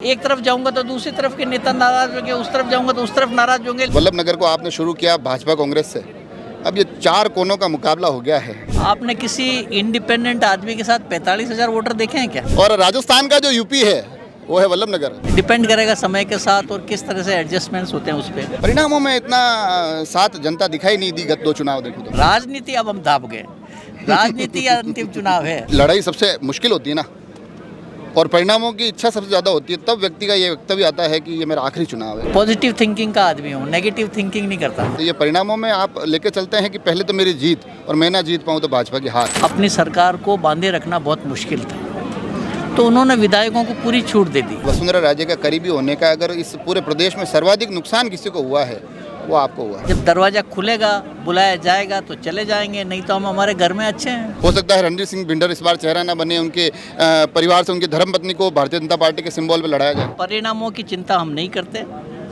एक तरफ जाऊंगा तो दूसरी तरफ के नेता नाराज होंगे, उस तरफ जाऊंगा तो उस तरफ नाराज होंगे। वल्लभ नगर को आपने शुरू किया भाजपा कांग्रेस से, अब ये चार कोनों का मुकाबला हो गया है। आपने किसी इंडिपेंडेंट आदमी के साथ 45,000 वोटर देखे हैं क्या? और राजस्थान का जो यूपी है वो है वल्लभ नगर। डिपेंड करेगा समय के साथ और किस तरह से एडजस्टमेंट्स होते हैं उस पर। परिणामों में इतना साथ जनता दिखाई नहीं दी गत दो चुनाव देखो तो। राजनीति अब हम दाब गए, राजनीति या अंतिम चुनाव है। लड़ाई सबसे मुश्किल होती है ना, और परिणामों की इच्छा सबसे ज्यादा होती है, तब व्यक्ति का ये वक्तव्य आता है कि ये मेरा आखिरी चुनाव है। पॉजिटिव थिंकिंग का आदमी हूँ, नेगेटिव थिंकिंग नहीं करता। तो ये परिणामों में आप लेके चलते हैं कि पहले तो मेरी जीत और मैं ना जीत पाऊँ तो भाजपा की हार। अपनी सरकार को बांधे रखना बहुत मुश्किल था, तो उन्होंने विधायकों को पूरी छूट दे दी। वसुंधरा राजे का करीबी होने का अगर इस पूरे प्रदेश में सर्वाधिक नुकसान किसी को हुआ है वो आपको हुआ है। जब दरवाजा खुलेगा, बुलाया जाएगा तो चले जाएंगे, नहीं तो हम हमारे घर में अच्छे हैं। हो सकता है रणजीत सिंह भिंडर इस बार चेहरा न बने, उनके परिवार से उनकी धर्मपत्नी को भारतीय जनता पार्टी के सिंबल पे लड़ाया जाए। परिणामों की चिंता हम नहीं करते,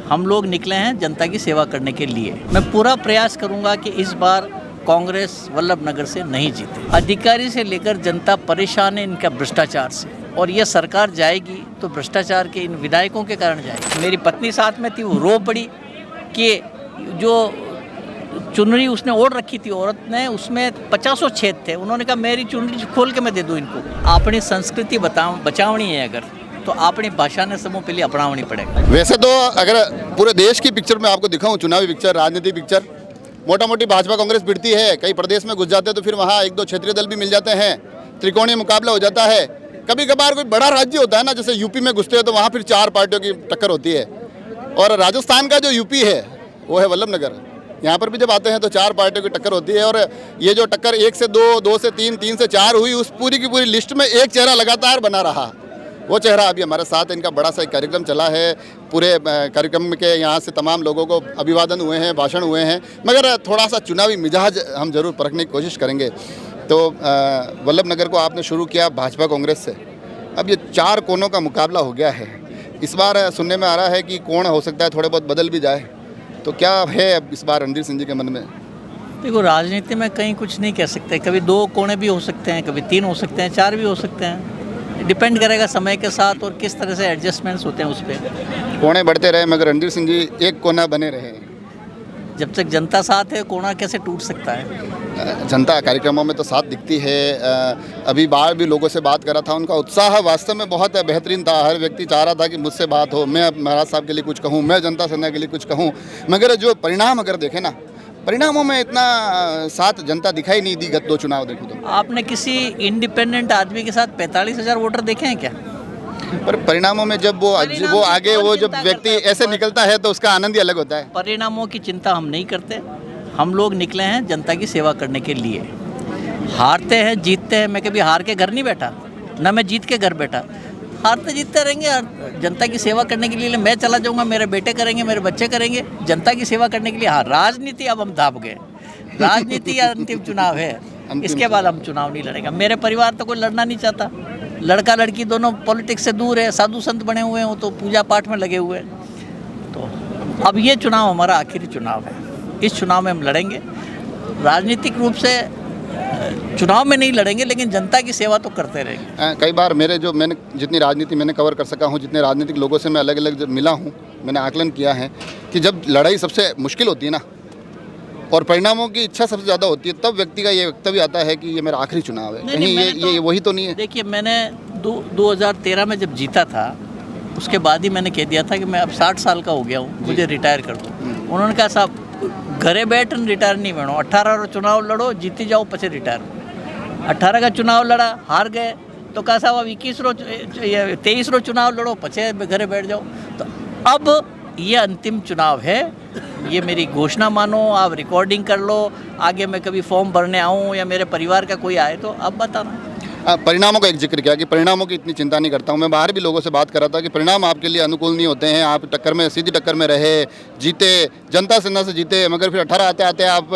हम लोग निकले हैं जनता की सेवा करने के लिए। मैं पूरा प्रयास करूंगा कि इस बार कांग्रेस वल्लभ नगर से नहीं जीते। अधिकारी से लेकर जनता परेशान है इनका भ्रष्टाचार से, और ये सरकार जाएगी तो भ्रष्टाचार के इन विधायकों के कारण जाएगी। मेरी पत्नी साथ में थी, वो रो पड़ी कि जो चुनरी उसने ओढ़ रखी थी औरत ने, उसमें 50 छेद थे। उन्होंने कहा मेरी चुनरी खोल के मैं दे दूं इनको। अपनी संस्कृति बचावनी है अगर, तो अपनी भाषा ने समूह पहले अपनावनी पड़ेगा। वैसे तो अगर पूरे देश की पिक्चर में आपको दिखाऊं, चुनावी पिक्चर, राजनीतिक पिक्चर, मोटा मोटी भाजपा कांग्रेस भिड़ती है। कई प्रदेश में घुस जाते हैं तो फिर वहाँ एक दो क्षेत्रीय दल भी मिल जाते हैं, त्रिकोणीय मुकाबला हो जाता है। कभी कभार कोई बड़ा राज्य होता है ना, जैसे यूपी में घुसते हैं तो वहाँ फिर चार पार्टियों की टक्कर होती है। और राजस्थान का जो यूपी है वो है वल्लभ नगर। यहाँ पर भी जब आते हैं तो चार पार्टियों की टक्कर होती है, और ये जो टक्कर 1 से 2, 2 से 3, 3 से 4 हुई, उस पूरी की पूरी लिस्ट में एक चेहरा लगातार बना रहा। वो चेहरा अभी हमारे साथ, इनका बड़ा सा एक कार्यक्रम चला है। पूरे कार्यक्रम के यहाँ से तमाम लोगों को अभिवादन हुए हैं, भाषण हुए हैं, मगर थोड़ा सा चुनावी मिजाज हम जरूर परखने की कोशिश करेंगे। तो वल्लभ नगर को आपने शुरू किया भाजपा कांग्रेस से, अब ये चार कोनों का मुकाबला हो गया है। इस बार सुनने में आ रहा है कि कौन हो सकता है थोड़े बहुत बदल भी जाए, तो क्या है अब इस बार रणधीर सिंह जी के मन में? देखो, राजनीति में कहीं कुछ नहीं कह सकते। कभी 2 कोने भी हो सकते हैं, कभी 3 हो सकते हैं, 4 भी हो सकते हैं। डिपेंड करेगा समय के साथ और किस तरह से एडजस्टमेंट्स होते हैं उस पर। कोने बढ़ते रहे मगर रणधीर सिंह जी एक कोना बने रहे। जब तक जनता साथ है, कोना कैसे टूट सकता है? जनता कार्यक्रमों में तो साथ दिखती है। अभी बाहर भी लोगों से बात करा था, उनका उत्साह वास्तव में बहुत बेहतरीन था। हर व्यक्ति चाह रहा था कि मुझसे बात हो, मैं महाराज साहब के लिए कुछ कहूँ, मैं जनता सेना के लिए कुछ कहूँ। मगर जो परिणाम अगर देखें ना, परिणामों में इतना साथ जनता दिखाई नहीं दी गत दो चुनाव देखो तो। आपने किसी इंडिपेंडेंट आदमी के साथ 45,000 वोटर देखे हैं क्या? पर परिणामों में जब वो आगे वो जब व्यक्ति ऐसे निकलता है तो उसका आनंद ही अलग होता है। परिणामों की चिंता हम नहीं करते, हम लोग निकले हैं जनता की सेवा करने के लिए। हारते हैं, जीतते हैं, मैं कभी हार के घर नहीं बैठा, ना मैं जीत के घर बैठा। हारते जीतते रहेंगे, जनता की सेवा करने के लिए मैं चला जाऊंगा, मेरे बेटे करेंगे, मेरे बच्चे करेंगे, जनता की सेवा करने के लिए। हाँ, राजनीति अब हम दाब गए, राजनीति या अंतिम चुनाव है, इसके बाद हम चुनाव नहीं लड़ेंगे। मेरे परिवार तो कोई लड़ना नहीं चाहता, लड़का लड़की दोनों पॉलिटिक्स से दूर है, साधु संत बने हुए हैं, वो तो पूजा पाठ में लगे हुए हैं। तो अब ये चुनाव हमारा आखिरी चुनाव है, इस चुनाव में हम लड़ेंगे। राजनीतिक रूप से चुनाव में नहीं लड़ेंगे, लेकिन जनता की सेवा तो करते रहेंगे। कई बार मैंने जितनी राजनीति मैंने कवर कर सका हूँ, जितने राजनीतिक लोगों से मैं अलग अलग जब मिला हूँ, मैंने आकलन किया है कि जब लड़ाई सबसे मुश्किल होती है ना, और परिणामों की इच्छा सबसे ज़्यादा होती है, तब व्यक्ति का ये वक्तव्य आता है कि ये मेरा आखिरी चुनाव है। कहीं ये वही तो नहीं है? देखिए, मैंने 2013 में जब जीता था, उसके बाद ही मैंने कह दिया था कि मैं अब 60 साल का हो गया हूँ, मुझे रिटायर कर दो। उन्होंने कहा साहब घरे बैठ रिटायर नहीं बनो, 18 चुनाव लड़ो, जीती जाओ, पचे रिटायर। 18 का चुनाव लड़ा, हार गए, तो कहा साहब अब 23 चुनाव लड़ो, पचे घरे बैठ जाओ। तो अब ये अंतिम चुनाव है, ये मेरी घोषणा मानो, आप रिकॉर्डिंग कर लो। आगे मैं कभी फॉर्म भरने आऊँ या मेरे परिवार का कोई आए तो अब बताना। परिणामों का एक जिक्र किया कि परिणामों की इतनी चिंता नहीं करता हूँ। मैं बाहर भी लोगों से बात कर रहा था कि परिणाम आपके लिए अनुकूल नहीं होते हैं। आप टक्कर में, सीधी टक्कर में रहे, जीते, जनता सेना से जीते, मगर फिर 18 आते आते आप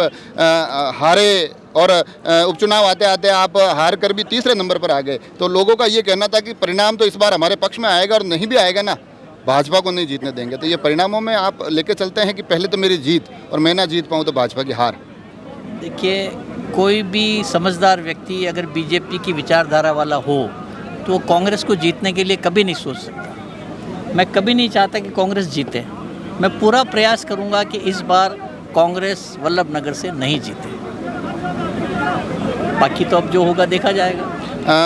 हारे, और उपचुनाव आते आते आप हार कर भी तीसरे नंबर पर आ गए। तो लोगों का ये कहना था कि परिणाम तो इस बार हमारे पक्ष में आएगा, और नहीं भी आएगा ना, भाजपा को नहीं जीतने देंगे। तो ये परिणामों में आप लेके चलते हैं कि पहले तो मेरी जीत और मैं ना जीत पाऊँ तो भाजपा की हार। देखिए, कोई भी समझदार व्यक्ति अगर बीजेपी की विचारधारा वाला हो तो वो कांग्रेस को जीतने के लिए कभी नहीं सोच सकता। मैं कभी नहीं चाहता कि कांग्रेस जीते। मैं पूरा प्रयास करूंगा कि इस बार कांग्रेस वल्लभ नगर से नहीं जीते। बाकी तो अब जो होगा देखा जाएगा।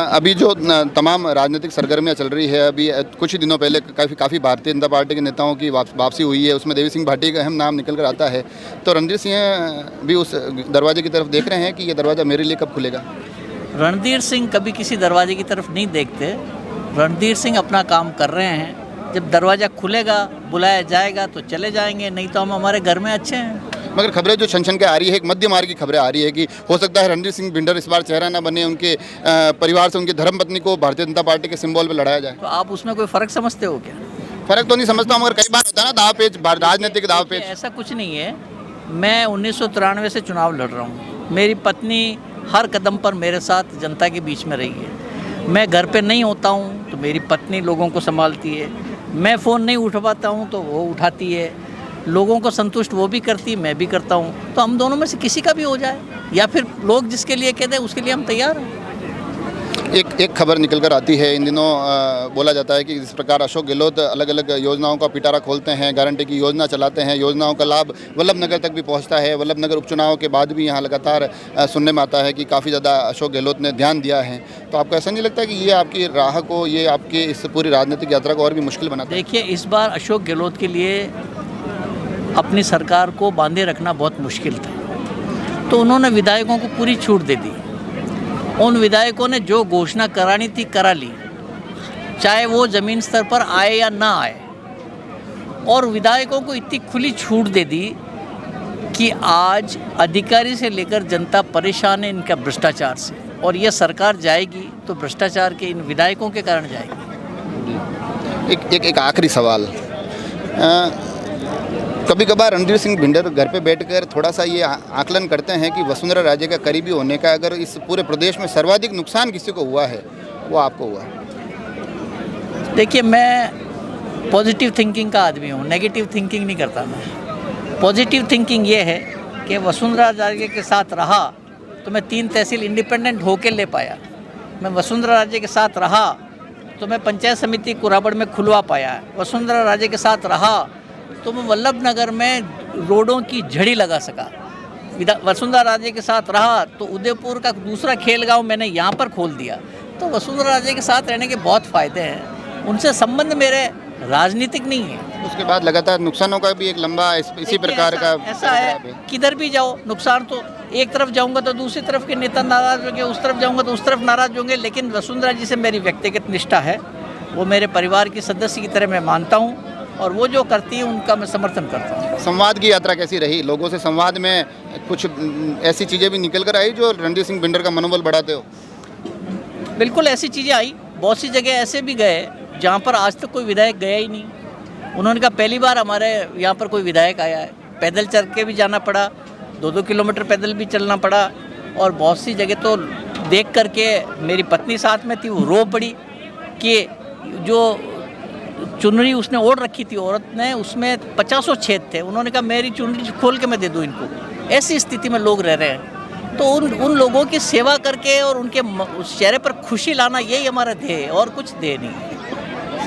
अभी जो तमाम राजनीतिक सरगर्मियां चल रही है, अभी कुछ ही दिनों पहले काफ़ी भारतीय जनता पार्टी के नेताओं की वापसी हुई है, उसमें देवी सिंह भाटी का अहम नाम निकल कर आता है। तो रणधीर सिंह भी उस दरवाजे की तरफ देख रहे हैं कि ये दरवाज़ा मेरे लिए कब खुलेगा। रणधीर सिंह कभी किसी दरवाजे की तरफ नहीं देखते। रणधीर सिंह अपना काम कर रहे हैं। जब दरवाज़ा खुलेगा, बुलाया जाएगा तो चले जाएंगे, नहीं तो हम हमारे घर में अच्छे हैं। मगर खबरें जो छन के आ रही है, एक मध्य मार्ग की खबरें आ रही है कि हो सकता है रणधीर सिंह भिंडर इस बार चेहरा ना बने, उनके परिवार से उनकी धर्मपत्नी को भारतीय जनता पार्टी के सिंबल पे लड़ाया जाए। तो आप उसमें कोई फ़र्क समझते हो क्या? फर्क तो नहीं समझता, मगर कई बार होता है ना दाव पेच, राजनीतिक दाव पेच। ऐसा कुछ नहीं है। मैं 1993 से चुनाव लड़ रहा हूँ। मेरी पत्नी हर कदम पर मेरे साथ जनता के बीच में रही है। मैं घर पे नहीं होता हूँ तो मेरी पत्नी लोगों को संभालती है। मैं फ़ोन नहीं उठा पाता हूँ तो वो उठाती है। लोगों को संतुष्ट वो भी करती है, मैं भी करता हूँ। तो हम दोनों में से किसी का भी हो जाए, या फिर लोग जिसके लिए कह दें उसके लिए हम तैयार हैं। एक खबर निकल कर आती है इन दिनों, बोला जाता है कि जिस प्रकार अशोक गहलोत अलग अलग योजनाओं का पिटारा खोलते हैं, गारंटी की योजना चलाते हैं, योजनाओं का लाभ वल्लभ नगर तक भी पहुंचता है। वल्लभ नगर उपचुनाव के बाद भी यहाँ लगातार सुनने में आता है कि काफ़ी ज़्यादा अशोक गहलोत ने ध्यान दिया है। तो आपको ऐसा नहीं लगता कि ये आपकी राह को, ये आपकी इस पूरी राजनीतिक यात्रा को और भी मुश्किल बनाता है? देखिए, इस बार अशोक गहलोत के लिए अपनी सरकार को बांधे रखना बहुत मुश्किल था, तो उन्होंने विधायकों को पूरी छूट दे दी। उन विधायकों ने जो घोषणा करानी थी करा ली, चाहे वो ज़मीन स्तर पर आए या ना आए। और विधायकों को इतनी खुली छूट दे दी कि आज अधिकारी से लेकर जनता परेशान है इनका भ्रष्टाचार से, और ये सरकार जाएगी तो भ्रष्टाचार के इन विधायकों के कारण जाएगी। एक आखिरी सवाल, कभी कभार रणधीर सिंह भिंडर घर पे बैठकर थोड़ा सा ये आकलन करते हैं कि वसुंधरा राजे का करीबी होने का अगर इस पूरे प्रदेश में सर्वाधिक नुकसान किसी को हुआ है वो आपको हुआ है। देखिए, मैं पॉजिटिव थिंकिंग का आदमी हूँ, नेगेटिव थिंकिंग नहीं करता मैं। पॉजिटिव थिंकिंग ये है कि वसुंधरा राजे के साथ रहा तो मैं 3 तहसील इंडिपेंडेंट होकर ले पाया। मैं वसुंधरा राजे के साथ रहा तो मैं पंचायत समिति कुराबड़ में खुलवा पाया। वसुंधरा राजे के साथ रहा तो मैं वल्लभ नगर में रोडों की झड़ी लगा सका। वसुंधरा राजे के साथ रहा तो उदयपुर का दूसरा खेल गांव मैंने यहाँ पर खोल दिया। तो वसुंधरा राजे के साथ रहने के बहुत फ़ायदे हैं। उनसे संबंध मेरे राजनीतिक नहीं है। उसके बाद लगातार नुकसानों का भी एक लंबा इसी प्रकार का ऐसा है, किधर भी जाओ नुकसान तो, एक तरफ जाऊंगा तो दूसरी तरफ के नेता नाराज होंगे, उस तरफ जाऊंगा तो उस तरफ नाराज होंगे। लेकिन वसुंधरा जी से मेरी व्यक्तिगत निष्ठा है, वो मेरे परिवार की सदस्य की तरह मैं मानता हूँ, और वो जो करती है उनका मैं समर्थन करता हूँ। संवाद की यात्रा कैसी रही? लोगों से संवाद में कुछ ऐसी चीज़ें भी निकल कर आई जो रणधीर सिंह भिंडर का मनोबल बढ़ाते हो? बिल्कुल ऐसी चीज़ें आई। बहुत सी जगह ऐसे भी गए जहाँ पर आज तक कोई विधायक गया ही नहीं। उन्होंने कहा पहली बार हमारे यहाँ पर कोई विधायक आया है। पैदल चल के भी जाना पड़ा, 2-2 किलोमीटर पैदल भी चलना पड़ा। और बहुत सी जगह तो देख करके मेरी पत्नी साथ में थी, वो रो पड़ी कि जो चुनरी उसने ओढ़ रखी थी औरत ने, उसमें 50 छेद थे। उन्होंने कहा मेरी चुनरी खोल के मैं दे दूँ इनको। ऐसी स्थिति में लोग रह रहे हैं। तो उन लोगों की सेवा करके और उनके उस चेहरे पर खुशी लाना, यही हमारा ध्येय है, और कुछ ध्येय नहीं।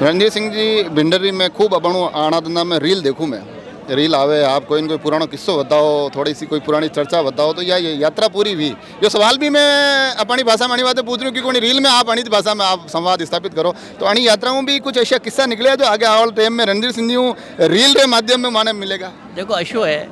रणधीर सिंह जी भिंडर जी में खूब अबणु आना धंधा में रील देखूँ मैं, रील आवे आप कोई न कोई पुराना किस्सो बताओ, थोड़ी सी कोई पुरानी चर्चा बताओ तो या यात्रा पूरी हुई। जो सवाल भी मैं अपनी भाषा में अणी बातें पूछ रही हूँ कि कोई रील में आप अणित भाषा में आप संवाद स्थापित करो, तो अणी यात्राओं में भी कुछ ऐसा किस्सा निकले जो आगे आने वाले टाइम में रणधीर सिंह जी रील के माध्यम में माने मिलेगा। देखो, अशो है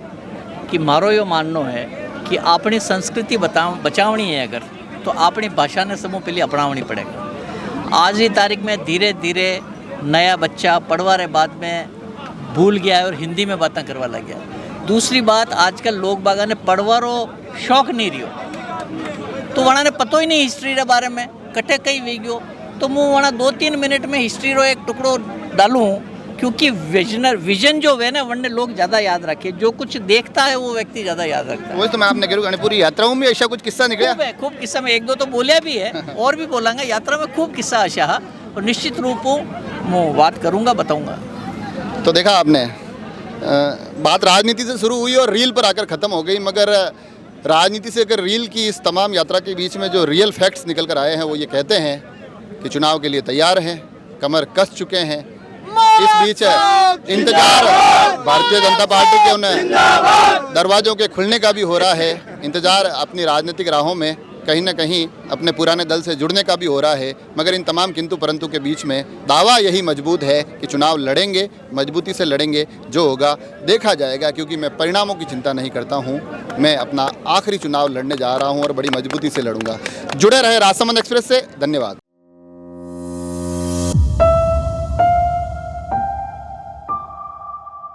कि मारो यो माननो है कि अपनी संस्कृति बचावनी है अगर, तो अपनी भाषा ने समूह पहले अपनावनी पड़ेगा। आज की तारीख में धीरे धीरे नया बच्चा पढ़वारे बाद में भूल गया है और हिंदी में बातें करवा लग गया। दूसरी बात, आजकल लोग बागा ने पढ़वारो शौक नहीं रियो, तो वहाँ ने पतो ही नहीं हिस्ट्री के बारे में, कटे कहीं वे गयो। तो मैं वहाँ 2-3 मिनट में हिस्ट्री रो एक टुकड़ो डालूँ, क्योंकि विजन जो है ना वरने लोग ज़्यादा याद रखे। जो कुछ देखता है वो व्यक्ति ज़्यादा याद रखता है। वही तो मैं आपने कह रहा हूँ, पूरी यात्राओं में ऐसा कुछ किस्सा निकला? खूब किस्सा में 1-2 तो बोलिया भी है और भी बोलांगा। यात्रा में खूब किस्सा आशा है और निश्चित रूप मैं बात करूँगा, बताऊँगा। तो देखा आपने, बात राजनीति से शुरू हुई और रील पर आकर ख़त्म हो गई, मगर राजनीति से अगर रील की इस तमाम यात्रा के बीच में जो रियल फैक्ट्स निकल कर आए हैं वो ये कहते हैं कि चुनाव के लिए तैयार हैं, कमर कस चुके हैं। इस बीच इंतजार भारतीय जनता पार्टी के उन दरवाजों के खुलने का भी हो रहा है। इंतजार अपनी राजनीतिक राहों में कहीं ना कहीं अपने पुराने दल से जुड़ने का भी हो रहा है। मगर इन तमाम किंतु परंतु के बीच में दावा यही मजबूत है कि चुनाव लड़ेंगे, मजबूती से लड़ेंगे। जो होगा देखा जाएगा, क्योंकि मैं परिणामों की चिंता नहीं करता हूं। मैं अपना आखिरी चुनाव लड़ने जा रहा हूं और बड़ी मजबूती से लड़ूंगा। जुड़े रहे राजसमंद एक्सप्रेस से। धन्यवाद।